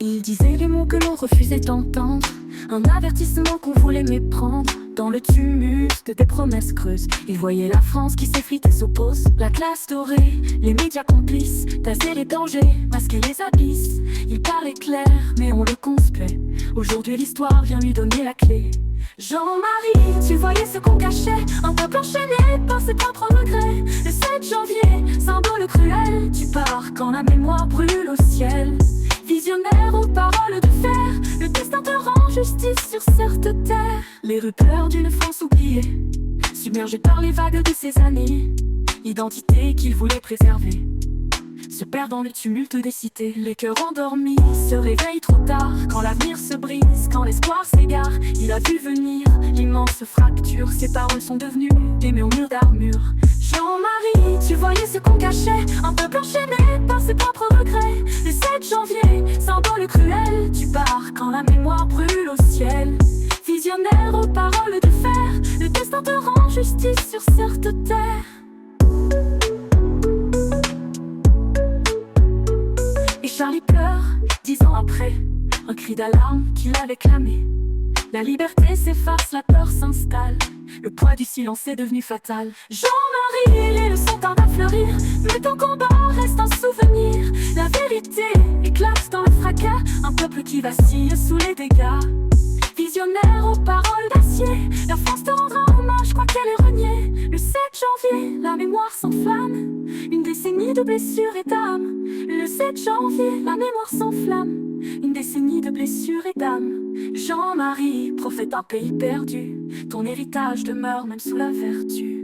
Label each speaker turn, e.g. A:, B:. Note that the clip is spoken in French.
A: Il disait les mots que l'on refusait d'entendre, un avertissement qu'on voulait méprendre. Dans le tumulte des promesses creuses, il voyait la France qui s'effrite et s'oppose. La classe dorée, les médias complices, taser les dangers, masquer les abysses. Il parlait clair, mais on le conspuait. Aujourd'hui l'histoire vient lui donner la clé. Jean-Marie, tu voyais ce qu'on cachait, un peuple enchaîné par ses propres regrets. Le 7 janvier, symbole cruel, tu pars quand la mémoire brûle au ciel. Visionnaire aux paroles de fer, le destin te rend justice sur cette terre. Les repères d'une France oubliée, submergée par les vagues de ces années. L'identité qu'il voulait préserver se perd dans le tumulte des cités. Les cœurs endormis se réveillent trop tard, quand l'avenir se brise, quand l'espoir s'égare. Il a vu venir l'immense fracture, ses paroles sont devenues des murmures d'armure. Jean-Marie, tu voyais ce qu'on cachait, un peuple enchaîné par ses propres regrets. Le 7 janvier, symbole cruel, tu pars quand la mémoire brûle au ciel. Visionnaire aux paroles de fer, le destin te rend justice sur cette terre. Et Charlie pleure, 10 ans après, un cri d'alarme qu'il avait clamé. La liberté s'efface, la peur s'installe, le poids du silence est devenu fatal. Jean-Marie, les leçons tardent à fleurir, mais ton combat reste un souvenir. La vérité éclate dans le fracas, un peuple qui vacille sous les dégâts. Visionnaire aux paroles d'acier, la France te rendra hommage quoi qu'elle ait renié. Le 7 janvier, la mémoire s'enflamme, une décennie de blessures et d'âme. Le 7 janvier, la mémoire s'enflamme, une décennie de blessures et d'âme. Jean-Marie, prophète d'un pays perdu, ton héritage demeure même sous la vertu.